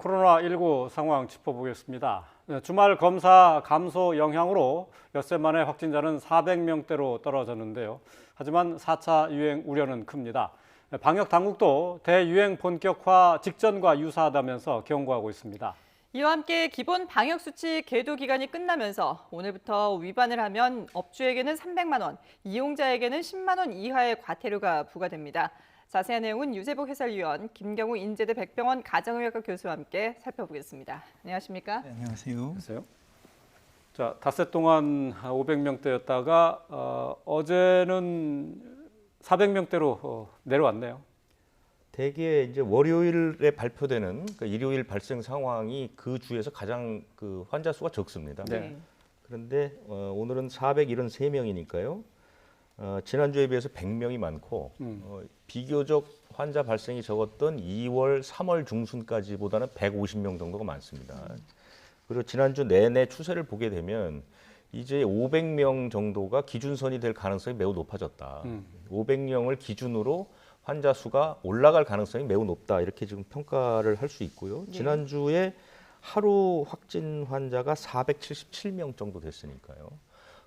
코로나19 상황 짚어보겠습니다. 주말 검사 감소 영향으로 엿새 만에 확진자는 400명대로 떨어졌는데요. 하지만 4차 유행 우려는 큽니다. 방역 당국도 대유행 본격화 직전과 유사하다면서 경고하고 있습니다. 이와 함께 기본 방역수칙 계도 기간이 끝나면서 오늘부터 위반을 하면 업주에게는 300만 원, 이용자에게는 10만 원 이하의 과태료가 부과됩니다. 자세한 내용은 유재복 해설위원, 김경우 인제대 백병원 가정의학과 교수와 함께 살펴보겠습니다. 안녕하십니까? 네, 안녕하세요. 안녕하세요. 자, 닷새 동안 500명대였다가 어제는 400명대로 내려왔네요. 대개 이제 월요일에 발표되는 일요일 발생 상황이 그 주에서 가장 환자 수가 적습니다. 네. 그런데 오늘은 473명이니까요. 지난주에 비해서 100명이 많고 비교적 환자 발생이 적었던 2월, 3월 중순까지보다는 150명 정도가 많습니다. 그리고 지난주 내내 추세를 보게 되면 이제 500명 정도가 기준선이 될 가능성이 매우 높아졌다. 500명을 기준으로 환자 수가 올라갈 가능성이 매우 높다. 이렇게 지금 평가를 할 수 있고요. 네. 지난주에 하루 확진 환자가 477명 정도 됐으니까요.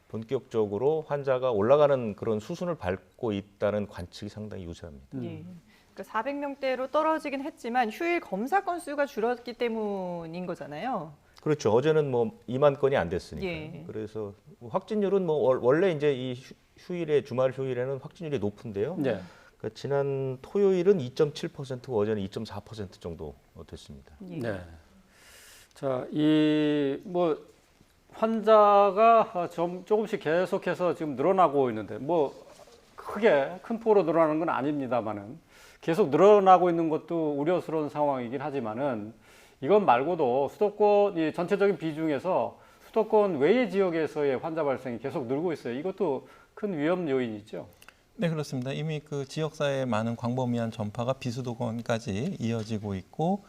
본격적으로 환자가 올라가는 그런 수순을 밟고 있다는 관측이 상당히 유사합니다. 네. 그러니까 400명대로 떨어지긴 했지만 휴일 검사 건수가 줄었기 때문인 거잖아요. 그렇죠. 어제는 뭐 2만 건이 안 됐으니까. 예. 그래서 확진율은 뭐 원래 이제 이 휴일에 주말 휴일에는 확진율이 높은데요. 네. 그러니까 지난 토요일은 2.7%고 어제는 2.4% 정도 됐습니다. 예. 네. 자, 이 환자가 조금씩 계속해서 지금 늘어나고 있는데 크게 큰 폭으로 늘어나는 건 아닙니다만은 계속 늘어나고 있는 것도 우려스러운 상황이긴 하지만은 이것 말고도 수도권 이 전체적인 비중에서 수도권 외의 지역에서의 환자 발생이 계속 늘고 있어요. 이것도 큰 위험 요인이죠. 네, 그렇습니다. 이미 그 지역사회의 많은 광범위한 전파가 비수도권까지 이어지고 있고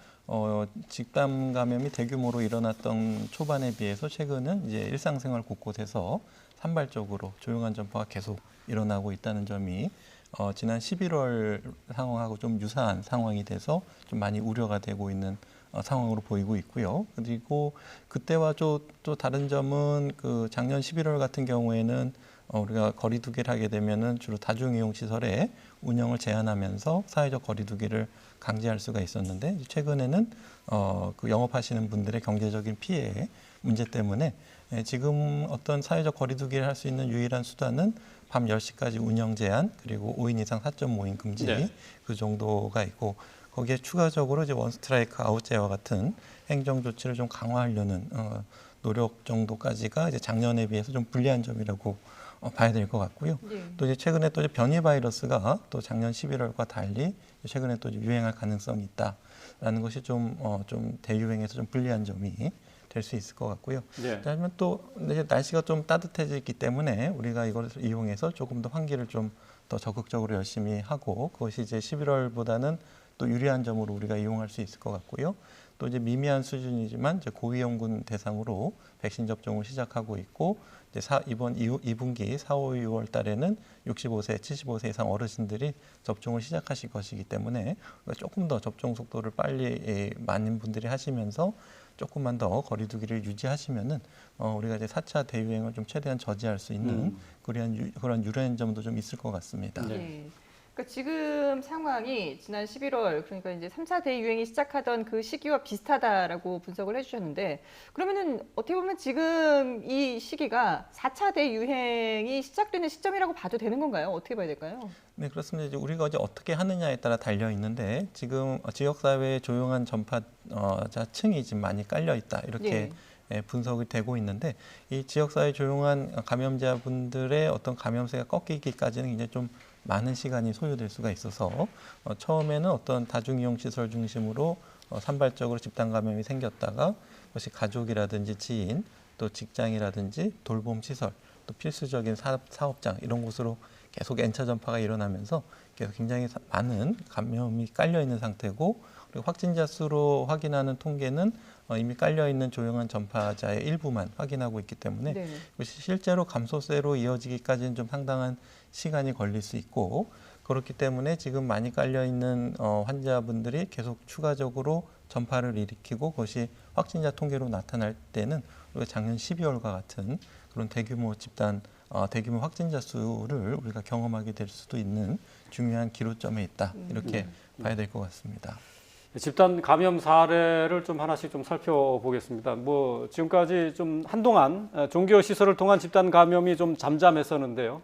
집단 감염이 대규모로 일어났던 초반에 비해서 최근은 이제 일상생활 곳곳에서 산발적으로 조용한 전파가 계속 일어나고 있다는 점이 지난 11월 상황하고 좀 유사한 상황이 돼서 좀 많이 우려가 되고 있는 상황으로 보이고 있고요. 그리고 그때와 또 다른 점은 그 작년 11월 같은 경우에는 우리가 거리두기를 하게 되면은 주로 다중이용 시설의 운영을 제한하면서 사회적 거리두기를 강제할 수가 있었는데 최근에는 그 영업하시는 분들의 경제적인 피해 문제 때문에 지금 어떤 사회적 거리두기를 할 수 있는 유일한 수단은 밤 10시까지 운영 제한 그리고 5인 이상 사적 모임 금지 네. 그 정도가 있고 거기에 추가적으로 이제 원스트라이크 아웃제와 같은 행정 조치를 좀 강화하려는 노력 정도까지가 이제 작년에 비해서 좀 불리한 점이라고 봐야 될 것 같고요. 네. 또 이제 최근에 또 이제 변이 바이러스가 또 작년 11월과 달리 최근에 또 유행할 가능성이 있다라는 것이 좀 대유행에서 좀 불리한 점이 될 수 있을 것 같고요. 네. 그다음에 또 이제 날씨가 좀 따뜻해지기 때문에 우리가 이것을 이용해서 조금 더 환기를 좀 더 적극적으로 열심히 하고 그것이 이제 11월보다는 또 유리한 점으로 우리가 이용할 수 있을 것 같고요. 또 이제 미미한 수준이지만 이제 고위험군 대상으로 백신 접종을 시작하고 있고 이제 이번 2분기 4, 5, 6월 달에는 65세, 75세 이상 어르신들이 접종을 시작하실 것이기 때문에 조금 더 접종 속도를 빨리 많은 분들이 하시면서 조금만 더 거리두기를 유지하시면은 우리가 이제 4차 대유행을 좀 최대한 저지할 수 있는 그런 유리한 점도 좀 있을 것 같습니다. 네. 네. 그러니까 지금 상황이 지난 11월 그러니까 이제 3차 대유행이 시작하던 그 시기와 비슷하다라고 분석을 해주셨는데 그러면은 어떻게 보면 지금 이 시기가 4차 대유행이 시작되는 시점이라고 봐도 되는 건가요? 어떻게 봐야 될까요? 네, 그렇습니다. 이제 우리가 이제 어떻게 하느냐에 따라 달려 있는데 지금 지역사회의 조용한 전파자층이 지금 많이 깔려 있다 이렇게 분석이 되고 있는데 이 지역사회 조용한 감염자분들의 어떤 감염세가 꺾이기까지는 이제 좀 많은 시간이 소요될 수가 있어서 처음에는 어떤 다중이용시설 중심으로 산발적으로 집단 감염이 생겼다가 그것이 가족이라든지 지인 또 직장이라든지 돌봄시설 또 필수적인 사업장 이런 곳으로 계속 N차 전파가 일어나면서 계속 굉장히 많은 감염이 깔려 있는 상태고 그리고 확진자 수로 확인하는 통계는 이미 깔려 있는 조용한 전파자의 일부만 확인하고 있기 때문에 네. 그것이 실제로 감소세로 이어지기까지는 좀 상당한 시간이 걸릴 수 있고 그렇기 때문에 지금 많이 깔려 있는 환자분들이 계속 추가적으로 전파를 일으키고 그것이 확진자 통계로 나타날 때는 우리가 작년 12월과 같은 그런 대규모 집단 대규모 확진자 수를 우리가 경험하게 될 수도 있는 중요한 기로점에 있다. 이렇게 봐야 될 것 같습니다. 집단 감염 사례를 좀 하나씩 좀 살펴보겠습니다. 뭐 지금까지 좀 한동안 종교 시설을 통한 집단 감염이 좀 잠잠했었는데요.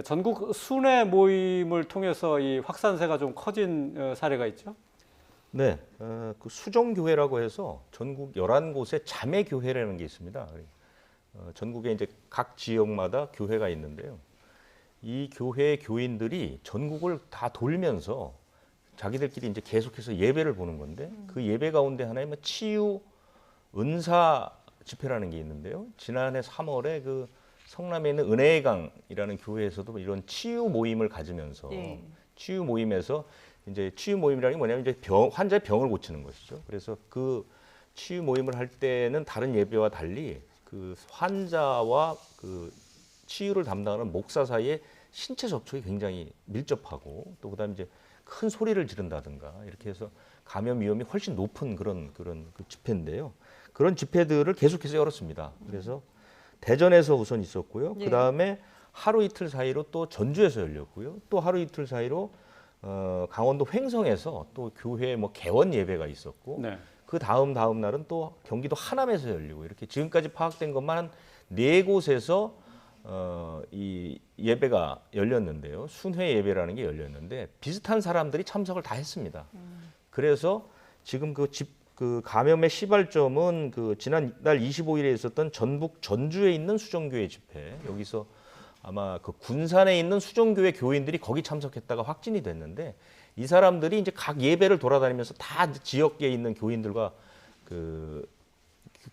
전국 순회 모임을 통해서 이 확산세가 좀 커진 사례가 있죠. 네, 그 수정교회라고 해서 전국 11곳에 자매교회라는 게 있습니다. 전국에 이제 각 지역마다 교회가 있는데요. 이 교회 교인들이 전국을 다 돌면서 자기들끼리 이제 계속해서 예배를 보는 건데 그 예배 가운데 하나에 뭐 치유 은사 집회라는 게 있는데요. 지난해 3월에 그 성남에 있는 은혜의 강이라는 교회에서도 이런 치유 모임을 가지면서 예. 치유 모임에서 이제 치유 모임이라는 게 뭐냐면 이제 환자의 병을 고치는 것이죠. 그래서 그 치유 모임을 할 때는 다른 예배와 달리 그 환자와 그 치유를 담당하는 목사 사이에 신체 접촉이 굉장히 밀접하고 또 그다음에 이제 큰 소리를 지른다든가 이렇게 해서 감염 위험이 훨씬 높은 그런 그 집회인데요. 그런 집회들을 계속해서 열었습니다. 그래서 대전에서 우선 있었고요. 예. 그 다음에 하루 이틀 사이로 또 전주에서 열렸고요. 또 하루 이틀 사이로 강원도 횡성에서 또 교회 뭐 개원 예배가 있었고 네. 그 다음 날은 또 경기도 하남에서 열리고 이렇게 지금까지 파악된 것만 한 4곳에서 이 예배가 열렸는데요. 순회 예배라는 게 열렸는데 비슷한 사람들이 참석을 다 했습니다. 그래서 지금 그 감염의 시발점은 그 지난달 25일에 있었던 전북 전주에 있는 수정교회 집회 여기서 아마 그 군산에 있는 수정교회 교인들이 거기 참석했다가 확진이 됐는데 이 사람들이 이제 각 예배를 돌아다니면서 다 지역에 있는 교인들과 그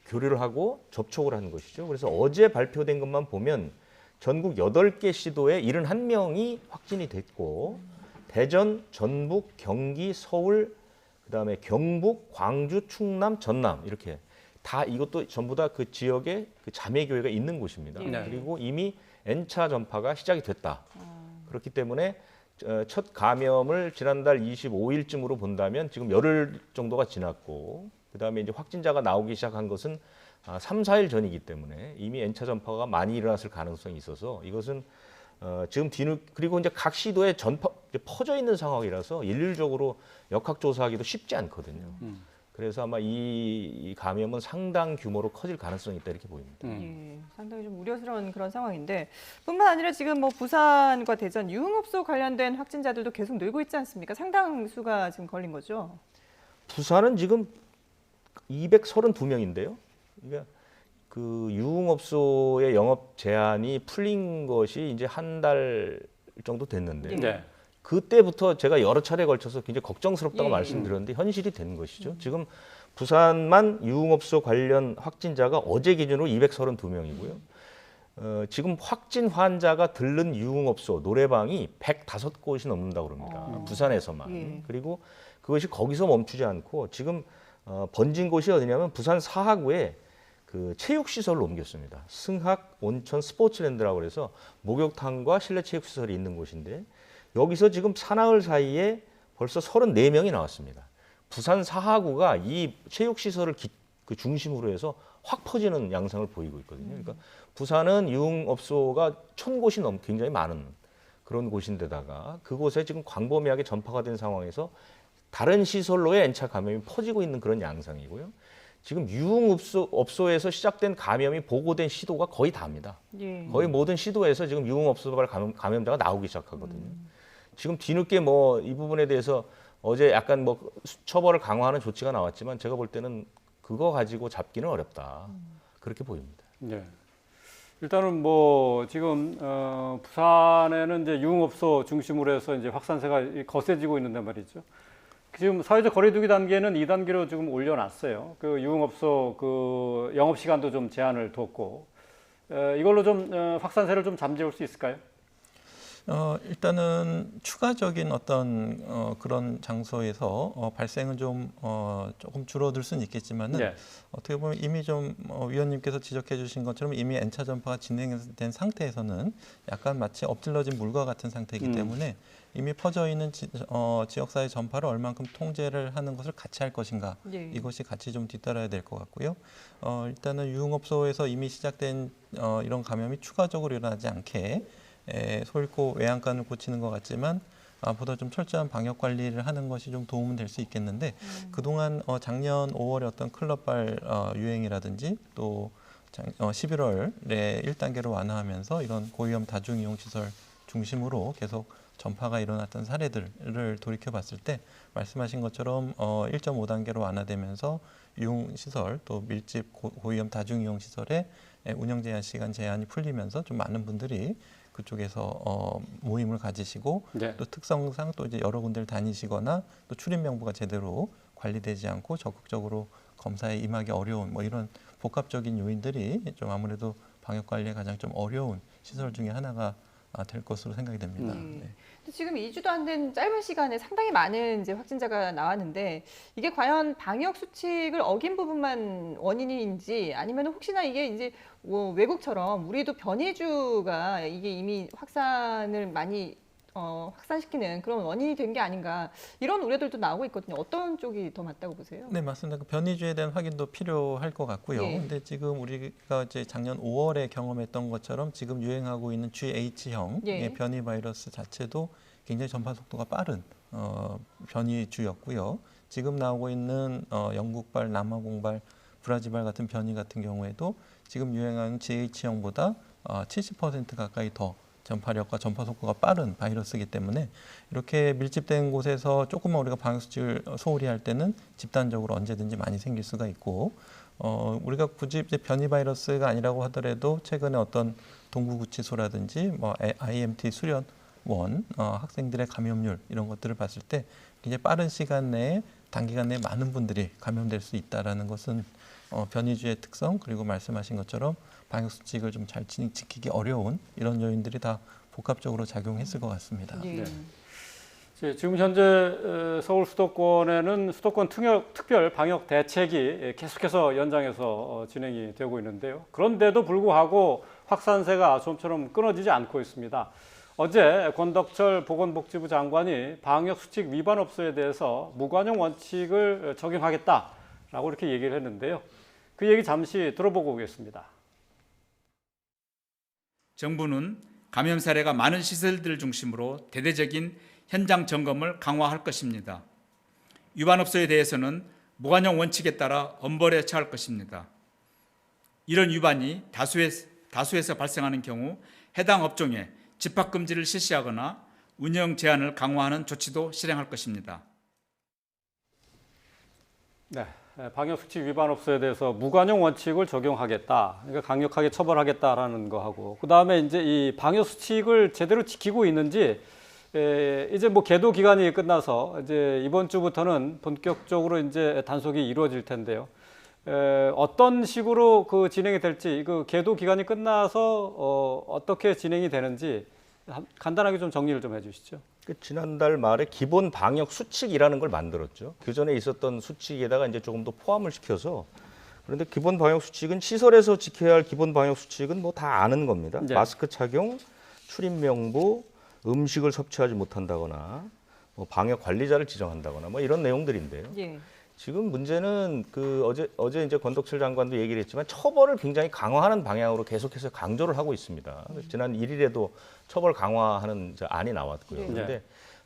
교류를 하고 접촉을 한 것이죠. 그래서 어제 발표된 것만 보면 전국 8개 시도에 71명이 확진이 됐고 대전, 전북, 경기, 서울, 그다음에 경북, 광주, 충남, 전남 이렇게 다 이것도 전부 다 그 지역에 그 자매교회가 있는 곳입니다. 네. 그리고 이미 N차 전파가 시작이 됐다. 그렇기 때문에 첫 감염을 지난달 25일쯤으로 본다면 지금 열흘 정도가 지났고 그다음에 이제 확진자가 나오기 시작한 것은 3, 4일 전이기 때문에 이미 N차 전파가 많이 일어났을 가능성이 있어서 이것은 지금 그리고 이제 각 시도에 퍼져 있는 상황이라서 일률적으로 역학조사하기도 쉽지 않거든요. 그래서 아마 이 감염은 상당 규모로 커질 가능성이 있다 이렇게 보입니다. 예, 상당히 좀 우려스러운 그런 상황인데 뿐만 아니라 지금 뭐 부산과 대전 유흥업소 관련된 확진자들도 계속 늘고 있지 않습니까? 상당수가 지금 걸린 거죠. 부산은 지금 232명인데요. 그러니까 그 유흥업소의 영업 제한이 풀린 것이 이제 한 달 정도 됐는데 네. 그때부터 제가 여러 차례에 걸쳐서 굉장히 걱정스럽다고 예. 말씀드렸는데 현실이 된 것이죠. 지금 부산만 유흥업소 관련 확진자가 어제 기준으로 232명이고요. 지금 확진 환자가 들른 유흥업소, 노래방이 105곳이 넘는다고 그럽니다. 부산에서만. 예. 그리고 그것이 거기서 멈추지 않고 지금 번진 곳이 어디냐면 부산 사하구에 그 체육시설로 옮겼습니다. 승학 온천 스포츠랜드라고 해서 목욕탕과 실내 체육시설이 있는 곳인데 여기서 지금 사나흘 사이에 벌써 34명이 나왔습니다. 부산 사하구가 이 체육시설을 그 중심으로 해서 확 퍼지는 양상을 보이고 있거든요. 그러니까 부산은 유흥업소가 1000곳이 굉장히 많은 그런 곳인데다가 그곳에 지금 광범위하게 전파가 된 상황에서 다른 시설로의 N차 감염이 퍼지고 있는 그런 양상이고요. 지금 유흥업소에서 시작된 감염이 보고된 시도가 거의 다입니다. 예. 거의 모든 시도에서 지금 유흥업소발 감염자가 나오기 시작하거든요. 지금 뒤늦게 뭐 이 부분에 대해서 어제 약간 뭐 처벌을 강화하는 조치가 나왔지만 제가 볼 때는 그거 가지고 잡기는 어렵다. 그렇게 보입니다. 네. 일단은 뭐 지금 부산에는 이제 유흥업소 중심으로 해서 이제 확산세가 거세지고 있는데 말이죠. 지금 사회적 거리두기 단계는 2단계로 지금 올려놨어요. 그 유흥업소 그 영업 시간도 좀 제한을 뒀고 이걸로 좀 확산세를 좀 잠재울 수 있을까요? 일단은 추가적인 어떤 그런 장소에서 발생은 좀 조금 줄어들 수는 있겠지만은 네. 어떻게 보면 이미 좀 위원님께서 지적해 주신 것처럼 이미 N차 전파가 진행된 상태에서는 약간 마치 엎질러진 물과 같은 상태이기 때문에 이미 퍼져 있는 지역사회 전파를 얼만큼 통제를 하는 것을 같이 할 것인가 예. 이것이 같이 좀 뒤따라야 될 것 같고요. 일단은 유흥업소에서 이미 시작된 이런 감염이 추가적으로 일어나지 않게 소잃고 외양간을 고치는 것 같지만 보다 좀 철저한 방역 관리를 하는 것이 좀 도움은 될 수 있겠는데 그동안 작년 5월에 어떤 클럽발 유행이라든지 또 11월에 1단계로 완화하면서 이런 고위험 다중이용시설 중심으로 계속 전파가 일어났던 사례들을 돌이켜봤을 때 말씀하신 것처럼 1.5단계로 완화되면서 유흥시설 또 밀집 고위험 다중이용시설의 운영 제한 시간 제한이 풀리면서 좀 많은 분들이 그쪽에서 모임을 가지시고 네. 또 특성상 또 이제 여러 군데를 다니시거나 또 출입 명부가 제대로 관리되지 않고 적극적으로 검사에 임하기 어려운 뭐 이런 복합적인 요인들이 좀 아무래도 방역 관리에 가장 좀 어려운 시설 중에 하나가 될 것으로 생각이 됩니다. 네. 근데 지금 2주도 안 된 짧은 시간에 상당히 많은 이제 확진자가 나왔는데 이게 과연 방역 수칙을 어긴 부분만 원인인지 아니면 혹시나 이게 이제 뭐 외국처럼 우리도 변이주가 이게 이미 확산을 많이 확산시키는 그런 원인이 된 게 아닌가 이런 우려들도 나오고 있거든요. 어떤 쪽이 더 맞다고 보세요? 네, 맞습니다. 그 변이주에 대한 확인도 필요할 것 같고요. 예. 근데 지금 우리가 이제 작년 5월에 경험했던 것처럼 지금 유행하고 있는 GH형의 예. 변이 바이러스 자체도 굉장히 전파 속도가 빠른 변이주였고요. 지금 나오고 있는 영국발, 남아공발, 브라질발 같은 변이 같은 경우에도 지금 유행하는 GH형보다 70% 가까이 더 전파력과 전파 속도가 빠른 바이러스이기 때문에 이렇게 밀집된 곳에서 조금만 우리가 방역수칙을 소홀히 할 때는 집단적으로 언제든지 많이 생길 수가 있고 우리가 굳이 이제 변이 바이러스가 아니라고 하더라도 최근에 어떤 동구구치소라든지 뭐 IMT 수련원 학생들의 감염률 이런 것들을 봤을 때 굉장히 빠른 시간 내에 단기간 내에 많은 분들이 감염될 수 있다라는 것은 변이주의 특성 그리고 말씀하신 것처럼 방역 수칙을 좀 잘 지키기 어려운 이런 요인들이 다 복합적으로 작용했을 것 같습니다. 예. 네. 지금 현재 서울 수도권에는 수도권 특별 방역 대책이 계속해서 연장해서 진행이 되고 있는데요. 그런데도 불구하고 확산세가 좀처럼 끊어지지 않고 있습니다. 어제 권덕철 보건복지부 장관이 방역 수칙 위반 업소에 대해서 무관용 원칙을 적용하겠다라고 이렇게 얘기를 했는데요. 그 얘기 잠시 들어보고 오겠습니다. 정부는 감염 사례가 많은 시설들을 중심으로 대대적인 현장 점검을 강화할 것입니다. 위반업소에 대해서는 무관용 원칙에 따라 엄벌에 처할 것입니다. 이런 위반이 다수에서 발생하는 경우 해당 업종에 집합금지를 실시하거나 운영 제한을 강화하는 조치도 실행할 것입니다. 네, 방역수칙 위반업소에 대해서 무관용 원칙을 적용하겠다. 그러니까 강력하게 처벌하겠다라는 거하고 그 다음에 이제 이 방역수칙을 제대로 지키고 있는지 이제 뭐 계도 기간이 끝나서 이제 이번 주부터는 본격적으로 이제 단속이 이루어질 텐데요. 어떤 식으로 그 진행이 될지 그 계도 기간이 끝나서 어떻게 진행이 되는지 간단하게 좀 정리를 좀 해주시죠. 지난달 말에 기본 방역 수칙이라는 걸 만들었죠. 그 전에 있었던 수칙에다가 이제 조금 더 포함을 시켜서 그런데 기본 방역 수칙은 시설에서 지켜야 할 기본 방역 수칙은 뭐 다 아는 겁니다. 네. 마스크 착용, 출입 명부, 음식을 섭취하지 못한다거나 뭐 방역 관리자를 지정한다거나 뭐 이런 내용들인데요. 예. 지금 문제는 그 어제 이제 권덕철 장관도 얘기를 했지만 처벌을 굉장히 강화하는 방향으로 계속해서 강조를 하고 있습니다. 지난 1일에도 처벌 강화하는 안이 나왔고요. 네. 그런데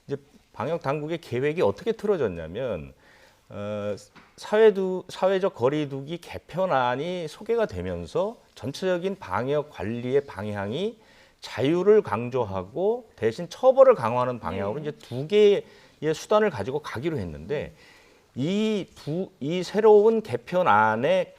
이제 방역 당국의 계획이 어떻게 틀어졌냐면 사회적 거리두기 개편안이 소개가 되면서 전체적인 방역 관리의 방향이 자유를 강조하고 대신 처벌을 강화하는 방향으로 이제 두 개의 수단을 가지고 가기로 했는데 이 새로운 개편안의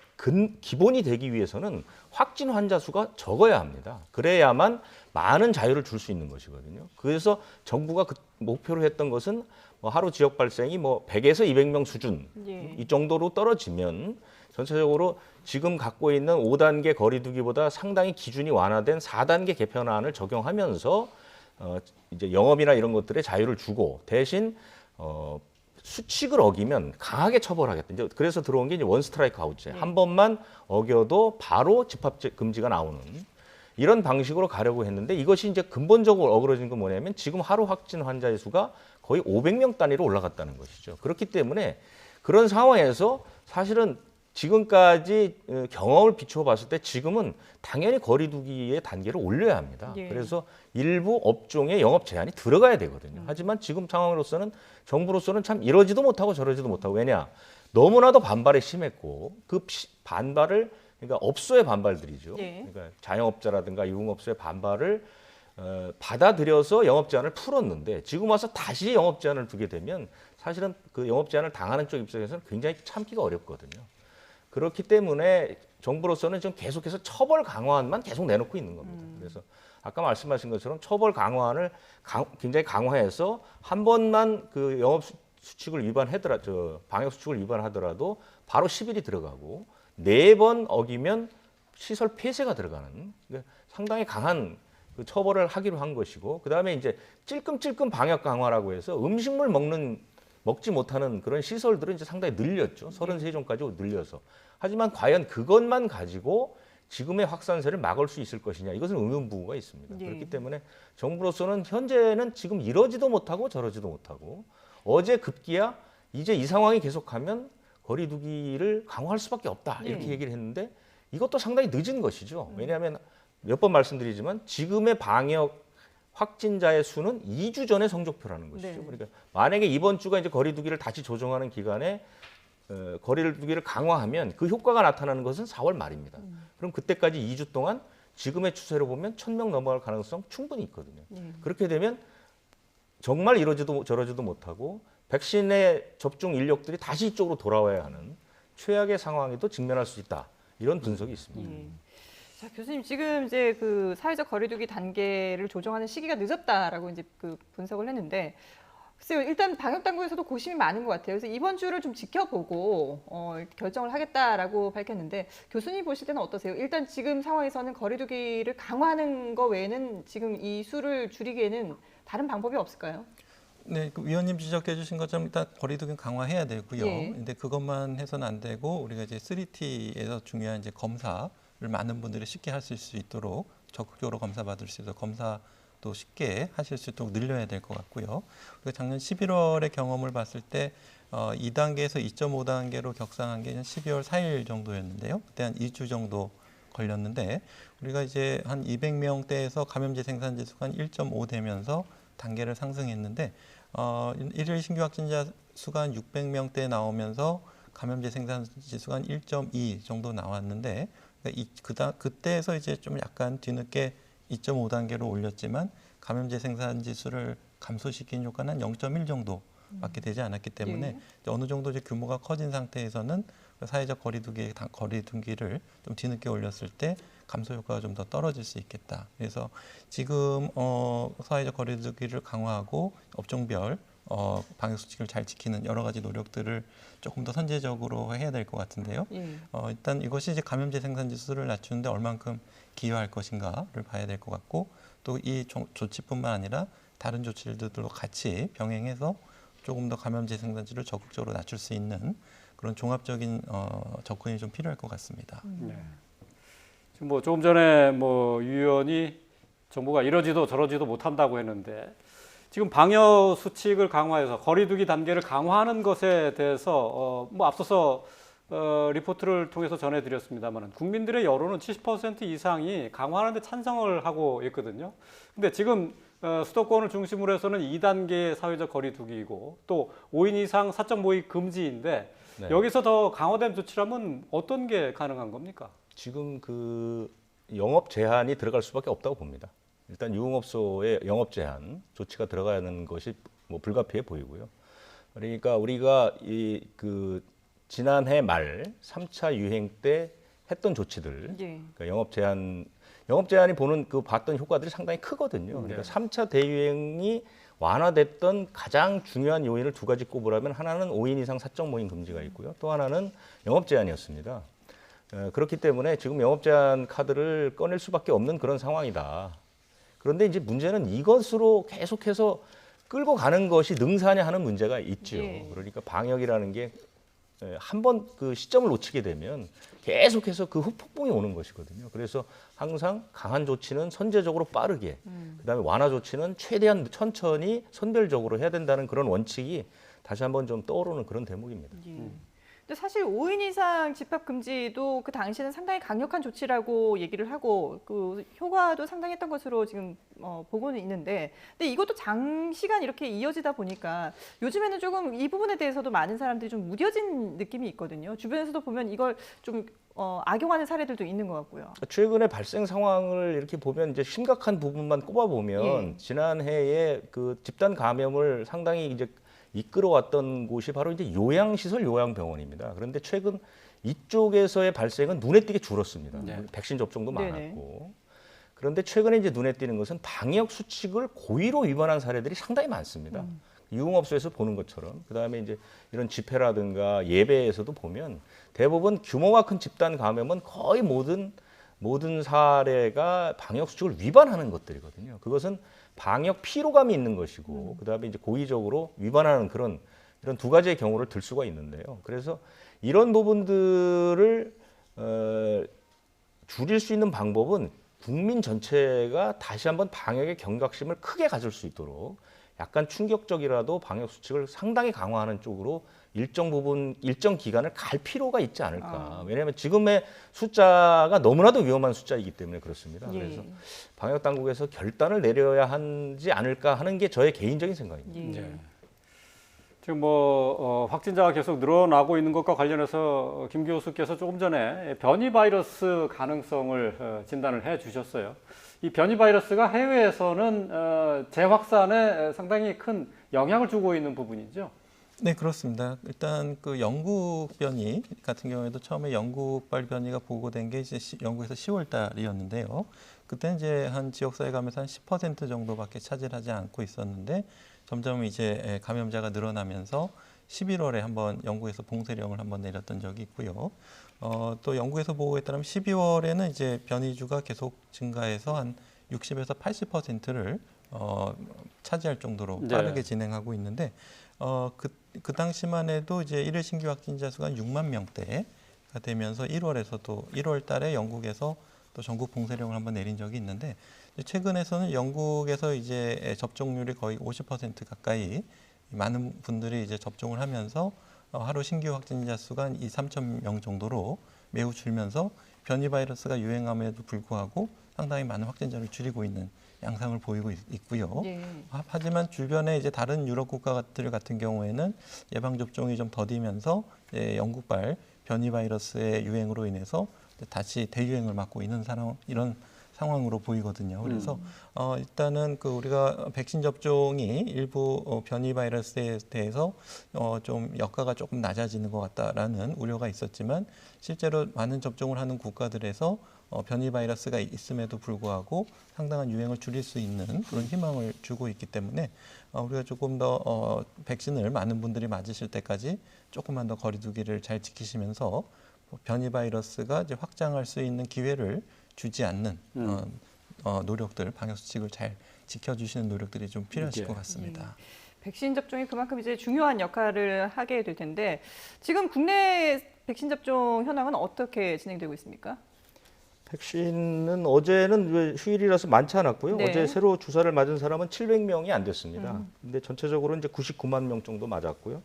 기본이 되기 위해서는 확진 환자 수가 적어야 합니다. 그래야만 많은 자유를 줄 수 있는 것이거든요. 그래서 정부가 그 목표로 했던 것은 뭐 하루 지역 발생이 뭐 100에서 200명 수준 예. 이 정도로 떨어지면 전체적으로 지금 갖고 있는 5단계 거리두기보다 상당히 기준이 완화된 4단계 개편안을 적용하면서 이제 영업이나 이런 것들에 자유를 주고 대신 수칙을 어기면 강하게 처벌하겠다. 이제 그래서 들어온 게 이제 원 스트라이크 아웃제. 한 번만 어겨도 바로 집합 금지가 나오는 이런 방식으로 가려고 했는데 이것이 이제 근본적으로 어그러진 건 뭐냐면 지금 하루 확진 환자의 수가 거의 500명 단위로 올라갔다는 것이죠. 그렇기 때문에 그런 상황에서 사실은 지금까지 경험을 비추어 봤을 때 지금은 당연히 거리 두기의 단계를 올려야 합니다. 예. 그래서 일부 업종에 영업 제한이 들어가야 되거든요. 하지만 지금 상황으로서는 정부로서는 참 이러지도 못하고 저러지도 못하고 왜냐? 너무나도 반발이 심했고 그 반발을 그러니까 업소의 반발들이죠. 예. 그러니까 자영업자라든가 유흥업소의 반발을 받아들여서 영업 제한을 풀었는데 지금 와서 다시 영업 제한을 두게 되면 사실은 그 영업 제한을 당하는 쪽 입장에서는 굉장히 참기가 어렵거든요. 그렇기 때문에 정부로서는 지금 계속해서 처벌 강화안만 계속 내놓고 있는 겁니다. 그래서 아까 말씀하신 것처럼 처벌 강화안을 굉장히 강화해서 한 번만 그 영업 수칙을 방역 수칙을 위반하더라도 바로 10일이 들어가고 4번 어기면 시설 폐쇄가 들어가는 그러니까 상당히 강한 그 처벌을 하기로 한 것이고 그다음에 이제 찔끔찔끔 방역 강화라고 해서 음식물 먹지 못하는 그런 시설들은 이제 상당히 늘렸죠. 33종까지 늘려서. 하지만 과연 그것만 가지고 지금의 확산세를 막을 수 있을 것이냐 이것은 의문부호가 있습니다. 예. 그렇기 때문에 정부로서는 현재는 지금 이러지도 못하고 저러지도 못하고 어제 급기야 이제 이 상황이 계속하면 거리 두기를 강화할 수밖에 없다 이렇게 예. 얘기를 했는데 이것도 상당히 늦은 것이죠. 왜냐하면 몇 번 말씀드리지만 지금의 방역 확진자의 수는 2주 전에 성적표라는 것이죠. 네. 그러니까 만약에 이번 주가 이제 거리 두기를 다시 조정하는 기간에 거리 두기를 강화하면 그 효과가 나타나는 것은 4월 말입니다. 그럼 그때까지 2주 동안 지금의 추세로 보면 1,000명 넘어갈 가능성 충분히 있거든요. 그렇게 되면 정말 이러지도 저러지도 못하고 백신의 접종 인력들이 다시 이쪽으로 돌아와야 하는 최악의 상황에도 직면할 수 있다. 이런 분석이 있습니다. 예. 자, 교수님 지금 이제 그 사회적 거리두기 단계를 조정하는 시기가 늦었다라고 이제 그 분석을 했는데 글쎄요, 일단 방역 당국에서도 고심이 많은 것 같아요. 그래서 이번 주를 좀 지켜보고 결정을 하겠다라고 밝혔는데 교수님 보실 때는 어떠세요? 일단 지금 상황에서는 거리두기를 강화하는 거 외에는 지금 이 수를 줄이기에는 다른 방법이 없을까요? 네, 그 위원님 지적해 주신 것처럼 일단 거리두기 강화해야 되고요. 예. 근데 그것만 해서는 안 되고 우리가 이제 3T에서 중요한 이제 검사를 많은 분들이 쉽게 하실 수 있도록 적극적으로 검사 받을 수 있도록 검사도 쉽게 하실 수 있도록 늘려야 될 것 같고요. 그리고 작년 11월의 경험을 봤을 때 2단계에서 2.5단계로 격상한 게 12월 4일 정도였는데요. 그때 한 2주 정도 걸렸는데 우리가 이제 한 200명대에서 감염제 생산 지수가 한 1.5 되면서 단계를 상승했는데 일일 신규 확진자 수가 한 600명대 나오면서 감염제 생산 지수가 한 1.2 정도 나왔는데 그때에서 이제 좀 약간 뒤늦게 2.5단계로 올렸지만 감염제 생산 지수를 감소시킨 효과는 한 0.1 정도밖에 되지 않았기 때문에 예. 어느 정도 이제 규모가 커진 상태에서는 사회적 거리두기를 좀 뒤늦게 올렸을 때 감소 효과가 좀 더 떨어질 수 있겠다. 그래서 지금 사회적 거리두기를 강화하고 업종별 방역 수칙을 잘 지키는 여러 가지 노력들을 조금 더 선제적으로 해야 될 것 같은데요. 예. 일단 이것이 이제 감염제 생산 지수를 낮추는데 얼만큼 기여할 것인가를 봐야 될 것 같고 또 이 조치뿐만 아니라 다른 조치들도 같이 병행해서 조금 더 감염제 생산지를 적극적으로 낮출 수 있는 그런 종합적인 접근이 좀 필요할 것 같습니다. 네. 지금 뭐 조금 전에 뭐 유 의원이 정부가 이러지도 저러지도 못한다고 했는데 지금 방역 수칙을 강화해서 거리두기 단계를 강화하는 것에 대해서 뭐 앞서서 리포트를 통해서 전해드렸습니다만 국민들의 여론은 70% 이상이 강화하는 데 찬성을 하고 있거든요. 근데 지금 수도권을 중심으로 해서는 2단계 사회적 거리두기이고 또 5인 이상 사적 모임 금지인데 네. 여기서 더 강화된 조치라면 어떤 게 가능한 겁니까? 지금 그 영업 제한이 들어갈 수밖에 없다고 봅니다. 일단 유흥업소의 영업 제한 조치가 들어가는 것이 뭐 불가피해 보이고요. 그러니까 우리가 그 지난해 말 3차 유행 때 했던 조치들, 예. 그러니까 영업 제한이 봤던 효과들이 상당히 크거든요. 그러니까 3차 대유행이 완화됐던 가장 중요한 요인을 두 가지 꼽으라면 하나는 5인 이상 사적 모임 금지가 있고요. 또 하나는 영업 제한이었습니다. 그렇기 때문에 지금 영업 제한 카드를 꺼낼 수밖에 없는 그런 상황이다. 그런데 이제 문제는 이것으로 계속해서 끌고 가는 것이 능사냐 하는 문제가 있죠. 예. 그러니까 방역이라는 게 한 번 그 시점을 놓치게 되면 계속해서 그 후폭풍이 오는 것이거든요. 그래서 항상 강한 조치는 선제적으로 빠르게, 그다음에 완화 조치는 최대한 천천히 선별적으로 해야 된다는 그런 원칙이 다시 한번 좀 떠오르는 그런 대목입니다. 예. 근데 사실 5인 이상 집합 금지도 그 당시에는 상당히 강력한 조치라고 얘기를 하고 그 효과도 상당했던 것으로 지금 보고는 있는데, 근데 이것도 장시간 이렇게 이어지다 보니까 요즘에는 조금 이 부분에 대해서도 많은 사람들이 좀 무뎌진 느낌이 있거든요. 주변에서도 보면 이걸 좀 악용하는 사례들도 있는 것 같고요. 최근에 발생 상황을 이렇게 보면 이제 심각한 부분만 꼽아보면 예. 지난해에 그 집단 감염을 상당히 이제 이끌어왔던 곳이 바로 이제 요양시설, 요양병원입니다. 그런데 최근 이쪽에서의 발생은 눈에 띄게 줄었습니다. 네. 백신 접종도 네네. 많았고. 그런데 최근에 이제 눈에 띄는 것은 방역 수칙을 고의로 위반한 사례들이 상당히 많습니다. 유흥업소에서 보는 것처럼. 그다음에 이제 이런 집회라든가 예배에서도 보면 대부분 규모가 큰 집단 감염은 거의 모든 사례가 방역 수칙을 위반하는 것들이거든요. 그것은 방역 피로감이 있는 것이고, 그다음에 이제 고의적으로 위반하는 이런 두 가지의 경우를 들 수가 있는데요. 그래서 이런 부분들을 줄일 수 있는 방법은 국민 전체가 다시 한번 방역의 경각심을 크게 가질 수 있도록 약간 충격적이라도 방역 수칙을 상당히 강화하는 쪽으로 일정 부분, 일정 기간을 갈 필요가 있지 않을까. 왜냐하면 지금의 숫자가 너무나도 위험한 숫자이기 때문에 그렇습니다. 예. 그래서 방역 당국에서 결단을 내려야 하지 않을까 하는 게 저의 개인적인 생각입니다. 예. 네. 지금 확진자가 계속 늘어나고 있는 것과 관련해서 김 교수께서 조금 전에 변이 바이러스 가능성을 진단을 해 주셨어요. 이 변이 바이러스가 해외에서는 재확산에 상당히 큰 영향을 주고 있는 부분이죠. 네, 그렇습니다. 일단 그 영국 변이 같은 경우에도 처음에 영국발 변이가 보고된 게 이제 영국에서 10월 달이었는데요. 그때 이제 한 지역사회 가면서 한 10% 정도밖에 차지하지 않고 있었는데 점점 이제 감염자가 늘어나면서 11월에 한번 영국에서 봉쇄령을 한번 내렸던 적이 있고요. 또 영국에서 보고에 따르면 12월에는 이제 변이주가 계속 증가해서 한 60에서 80%를 차지할 정도로 네. 빠르게 진행하고 있는데 그 당시만 해도 이제 일일 신규 확진자 수가 6만 명대가 되면서 1월 달에 영국에서 또 전국 봉쇄령을 한번 내린 적이 있는데 최근에서는 영국에서 이제 접종률이 거의 50% 가까이 많은 분들이 이제 접종을 하면서 하루 신규 확진자 수가 한 3천 명 정도로 매우 줄면서 변이 바이러스가 유행함에도 불구하고 상당히 많은 확진자를 줄이고 있는 양상을 보이고 있고요. 예. 하지만 주변에 이제 다른 유럽 국가들 같은 경우에는 예방 접종이 좀 더디면서 영국발 변이 바이러스의 유행으로 인해서 다시 대유행을 맞고 있는 이런 상황으로 보이거든요. 그래서 일단은 그 우리가 백신 접종이 일부 변이 바이러스에 대해서 좀 역가가 조금 낮아지는 것 같다라는 우려가 있었지만 실제로 많은 접종을 하는 국가들에서 변이 바이러스가 있음에도 불구하고 상당한 유행을 줄일 수 있는 그런 희망을 주고 있기 때문에 우리가 조금 더 백신을 많은 분들이 맞으실 때까지 조금만 더 거리두기를 잘 지키시면서 변이 바이러스가 이제 확장할 수 있는 기회를 주지 않는 노력들, 방역 수칙을 잘 지켜주시는 노력들이 좀 필요하실 예. 것 같습니다. 백신 접종이 그만큼 이제 중요한 역할을 하게 될 텐데 지금 국내 백신 접종 현황은 어떻게 진행되고 있습니까? 백신은 어제는 휴일이라서 많지 않았고요. 네. 어제 새로 주사를 맞은 사람은 700명이 안 됐습니다. 근데 전체적으로 이제 99만 명 정도 맞았고요.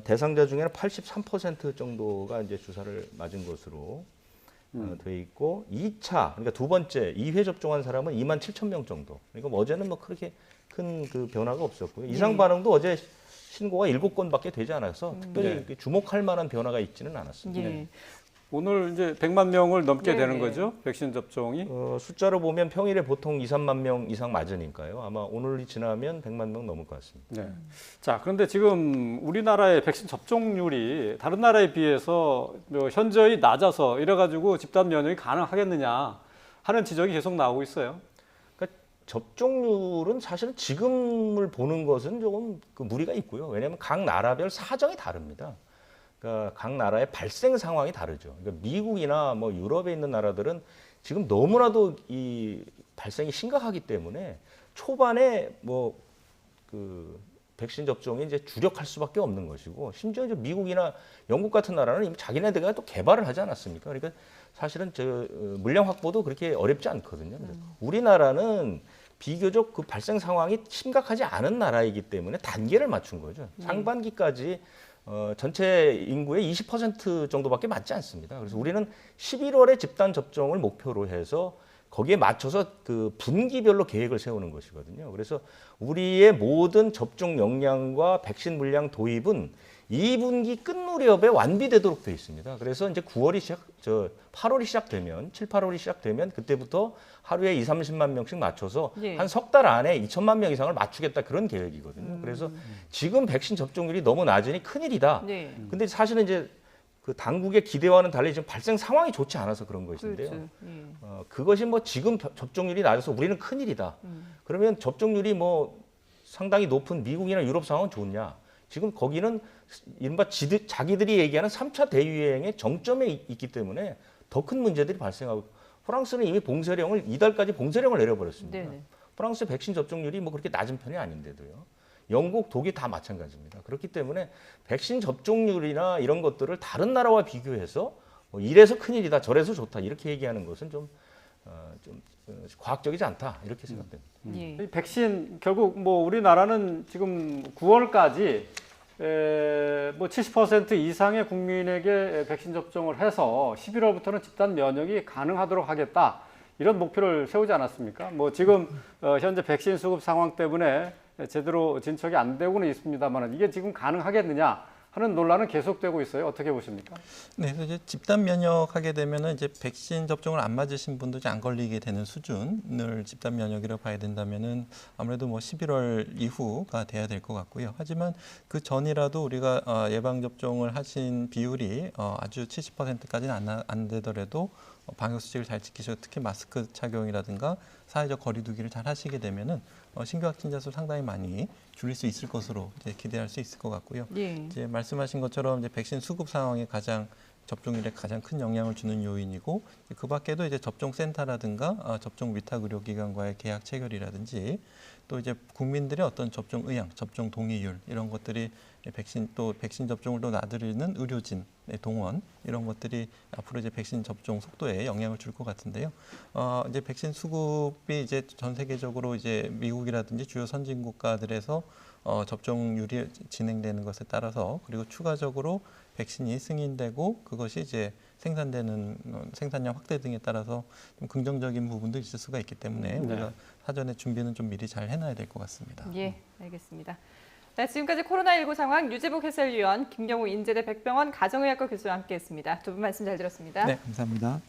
대상자 중에는 83% 정도가 이제 주사를 맞은 것으로 돼 있고 2차, 그러니까 두 번째 2회 접종한 사람은 2만 7천 명 정도. 그러니까 어제는 뭐 그렇게 큰 그 변화가 없었고요. 이상 반응도 어제 신고가 7건밖에 되지 않아서 특별히 이렇게 주목할 만한 변화가 있지는 않았습니다. 예. 오늘 이제 100만 명을 넘게 네. 되는 거죠. 백신 접종이. 숫자로 보면 평일에 보통 2, 3만 명 이상 맞으니까요. 아마 오늘이 지나면 100만 명 넘을 것 같습니다. 네. 자, 그런데 지금 우리나라의 백신 접종률이 다른 나라에 비해서 현저히 낮아서 이래가지고 집단 면역이 가능하겠느냐 하는 지적이 계속 나오고 있어요. 그러니까 접종률은 사실은 지금을 보는 것은 조금 그 무리가 있고요. 왜냐하면 각 나라별 사정이 다릅니다. 그러니까 각 나라의 발생 상황이 다르죠. 그러니까 미국이나 뭐 유럽에 있는 나라들은 지금 너무나도 이 발생이 심각하기 때문에 초반에 뭐 그 백신 접종이 이제 주력할 수밖에 없는 것이고, 심지어 이제 미국이나 영국 같은 나라는 이미 자기네들가 또 개발을 하지 않았습니까? 그러니까 사실은 물량 확보도 그렇게 어렵지 않거든요. 우리나라는 비교적 그 발생 상황이 심각하지 않은 나라이기 때문에 단계를 맞춘 거죠. 상반기까지 전체 인구의 20% 정도밖에 맞지 않습니다. 그래서 우리는 11월에 집단 접종을 목표로 해서 거기에 맞춰서 그 분기별로 계획을 세우는 것이거든요. 그래서 우리의 모든 접종 역량과 백신 물량 도입은 2분기 끝 무렵에 완비되도록 되어 있습니다. 그래서 이제 8월이 시작되면, 7, 8월이 시작되면 그때부터 하루에 2, 30만 명씩 맞춰서 예. 한 석 달 안에 2천만 명 이상을 맞추겠다, 그런 계획이거든요. 그래서 지금 백신 접종률이 너무 낮으니 큰일이다. 네. 근데 사실은 이제 그 당국의 기대와는 달리 지금 발생 상황이 좋지 않아서 그런 것인데요. 그렇죠. 예. 그것이 뭐 지금 접종률이 낮아서 우리는 큰일이다. 그러면 접종률이 뭐 상당히 높은 미국이나 유럽 상황은 좋냐? 지금 거기는 이른바 자기들이 얘기하는 3차 대유행의 정점에 있기 때문에 더 큰 문제들이 발생하고, 프랑스는 이미 봉쇄령을 이달까지 봉쇄령을 내려버렸습니다. 네네. 프랑스 백신 접종률이 뭐 그렇게 낮은 편이 아닌데도요. 영국, 독일 다 마찬가지입니다. 그렇기 때문에 백신 접종률이나 이런 것들을 다른 나라와 비교해서 뭐 이래서 큰일이다, 저래서 좋다, 이렇게 얘기하는 것은 좀 과학적이지 않다, 이렇게 생각됩니다. 예. 이 백신 결국 뭐 우리나라는 지금 9월까지 뭐 70% 이상의 국민에게 백신 접종을 해서 11월부터는 집단 면역이 가능하도록 하겠다, 이런 목표를 세우지 않았습니까? 뭐 지금 현재 백신 수급 상황 때문에 제대로 진척이 안 되고는 있습니다만 이게 지금 가능하겠느냐 하는 논란은 계속되고 있어요. 어떻게 보십니까? 네, 그래서 이제 집단 면역하게 되면은 이제 백신 접종을 안 맞으신 분도 이제 안 걸리게 되는 수준을 집단 면역이라고 봐야 된다면은 아무래도 뭐 11월 이후가 돼야 될 것 같고요. 하지만 그 전이라도 우리가 예방 접종을 하신 비율이 아주 70%까지는 안 되더라도 방역 수칙을 잘 지키셔서 특히 마스크 착용이라든가 사회적 거리두기를 잘 하시게 되면은 신규 확진자 수 상당히 많이 줄일 수 있을 것으로 이제 기대할 수 있을 것 같고요. 예. 이제 말씀하신 것처럼 이제 백신 수급 상황에 접종률에 가장 큰 영향을 주는 요인이고, 그 밖에도 이제 접종센터라든가 접종 위탁 의료기관과의 계약 체결이라든지, 또 이제 국민들의 어떤 접종 의향, 접종 동의율, 이런 것들이 백신 접종을 또 나들이는 의료진의 동원, 이런 것들이 앞으로 이제 백신 접종 속도에 영향을 줄 것 같은데요. 이제 백신 수급이 이제 전 세계적으로 이제 미국이라든지 주요 선진 국가들에서 접종률이 진행되는 것에 따라서, 그리고 추가적으로 백신이 승인되고 그것이 이제 생산량 확대 등에 따라서 좀 긍정적인 부분도 있을 수가 있기 때문에 우리가 사전에 준비는 좀 미리 잘 해놔야 될 것 같습니다. 예, 알겠습니다. 네, 지금까지 코로나19 상황 유재복 해설위원, 김경우 인제대 백병원 가정의학과 교수와 함께했습니다. 두 분 말씀 잘 들었습니다. 네, 감사합니다.